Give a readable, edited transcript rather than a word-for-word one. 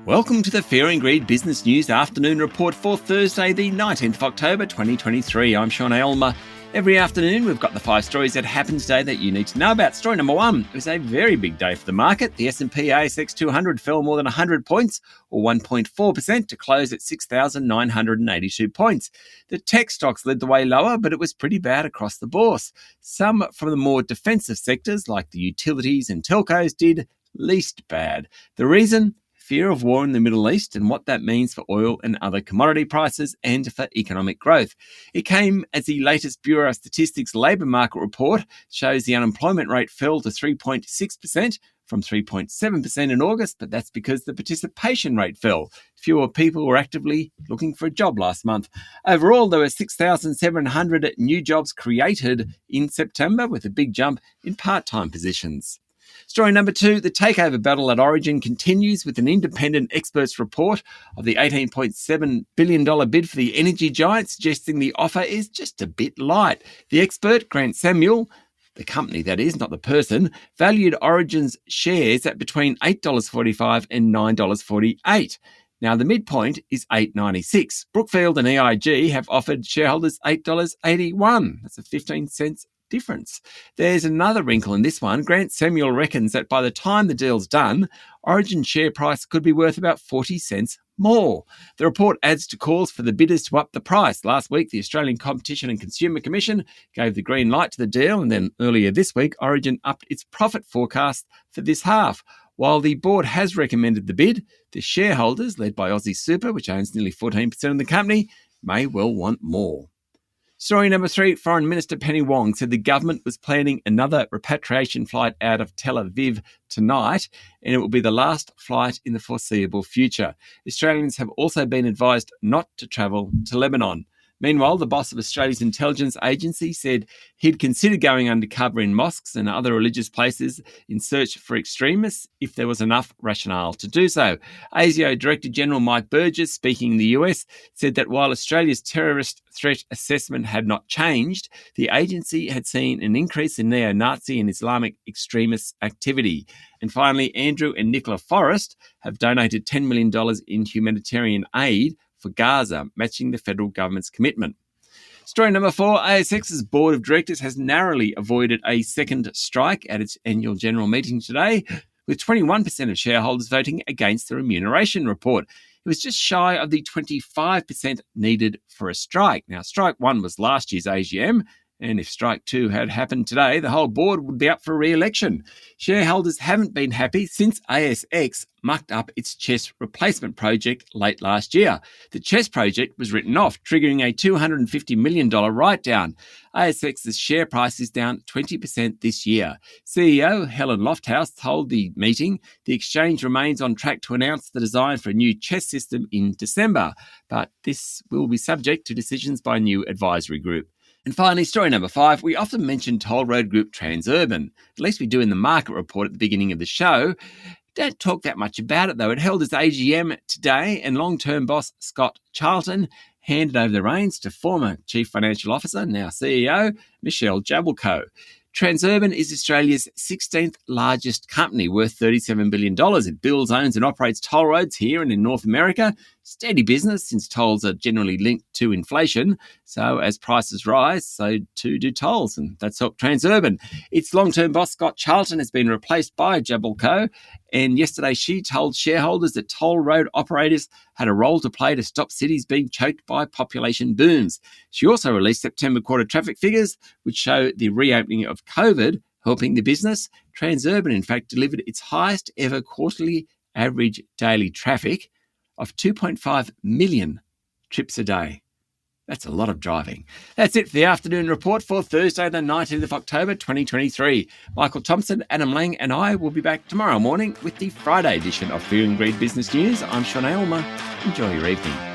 Welcome to the Fear and Greed Business News Afternoon Report for Thursday, the 19th of October 2023. I'm Sean Aylmer. Every afternoon, we've got the 5 stories that happened today that you need to know about. Story number 1, it was a very big day for the market. The S&P ASX 200 fell more than 100 points, or 1.4%, to close at 6,982 points. The tech stocks led the way lower, but it was pretty bad across the bourse. Some from the more defensive sectors, like the utilities and telcos, did least bad. The reason? Fear of war in the Middle East and what that means for oil and other commodity prices and for economic growth. It came as the latest Bureau of Statistics labour market report shows the unemployment rate fell to 3.6% from 3.7% in August, but that's because the participation rate fell. Fewer people were actively looking for a job last month. Overall, there were 6,700 new jobs created in September, with a big jump in part-time positions. Story number 2, the takeover battle at Origin continues, with an independent experts report of the $18.7 billion bid for the energy giant suggesting the offer is just a bit light. The expert, Grant Samuel, the company that is, not the person, valued Origin's shares at between $8.45 and $9.48. Now, the midpoint is $8.96. Brookfield and EIG have offered shareholders $8.81. That's a 15 cents difference. There's another wrinkle in this one. Grant Samuel reckons that by the time the deal's done, Origin's share price could be worth about 40 cents more. The report adds to calls for the bidders to up the price. Last week, the Australian Competition and Consumer Commission gave the green light to the deal, and then earlier this week, Origin upped its profit forecast for this half. While the board has recommended the bid, the shareholders, led by Aussie Super, which owns nearly 14% of the company, may well want more. Story number 3, Foreign Minister Penny Wong said the government was planning another repatriation flight out of Tel Aviv tonight, and it will be the last flight in the foreseeable future. Australians have also been advised not to travel to Lebanon. Meanwhile, the boss of Australia's intelligence agency said he'd consider going undercover in mosques and other religious places in search for extremists if there was enough rationale to do so. ASIO Director General Mike Burgess, speaking in the US, said that while Australia's terrorist threat assessment had not changed, the agency had seen an increase in neo-Nazi and Islamic extremist activity. And finally, Andrew and Nicola Forrest have donated $10 million in humanitarian aid for Gaza, matching the federal government's commitment. Story number 4, ASX's board of directors has narrowly avoided a second strike at its annual general meeting today, with 21% of shareholders voting against the remuneration report. It was just shy of the 25% needed for a strike. Now, strike 1 was last year's AGM, and if strike 2 had happened today, the whole board would be up for re-election. Shareholders haven't been happy since ASX mucked up its CHESS replacement project late last year. The CHESS project was written off, triggering a $250 million write-down. ASX's share price is down 20% this year. CEO Helen Lofthouse told the meeting the exchange remains on track to announce the design for a new CHESS system in December, but this will be subject to decisions by a new advisory group. And finally, story number 5, we often mention toll road group Transurban. At least we do in the market report at the beginning of the show. Don't talk that much about it, though. It held its AGM today, and long-term boss Scott Charlton handed over the reins to former Chief Financial Officer, now CEO, Michelle Jablko. Transurban is Australia's 16th largest company, worth $37 billion. It builds, owns and operates toll roads here and in North America. Steady business, since tolls are generally linked to inflation. So as prices rise, so too do tolls, and that's helped Transurban. Its long-term boss, Scott Charlton, has been replaced by Jablko, and yesterday she told shareholders that toll road operators had a role to play to stop cities being choked by population booms. She also released September quarter traffic figures, which show the reopening of COVID helping the business. Transurban, in fact, delivered its highest ever quarterly average daily traffic of 2.5 million trips a day. That's a lot of driving. That's it for the afternoon report for Thursday, the 19th of October, 2023. Michael Thompson, Adam Lang and I will be back tomorrow morning with the Friday edition of Fear and Greed Business News. I'm Sean Aylmer. Enjoy your evening.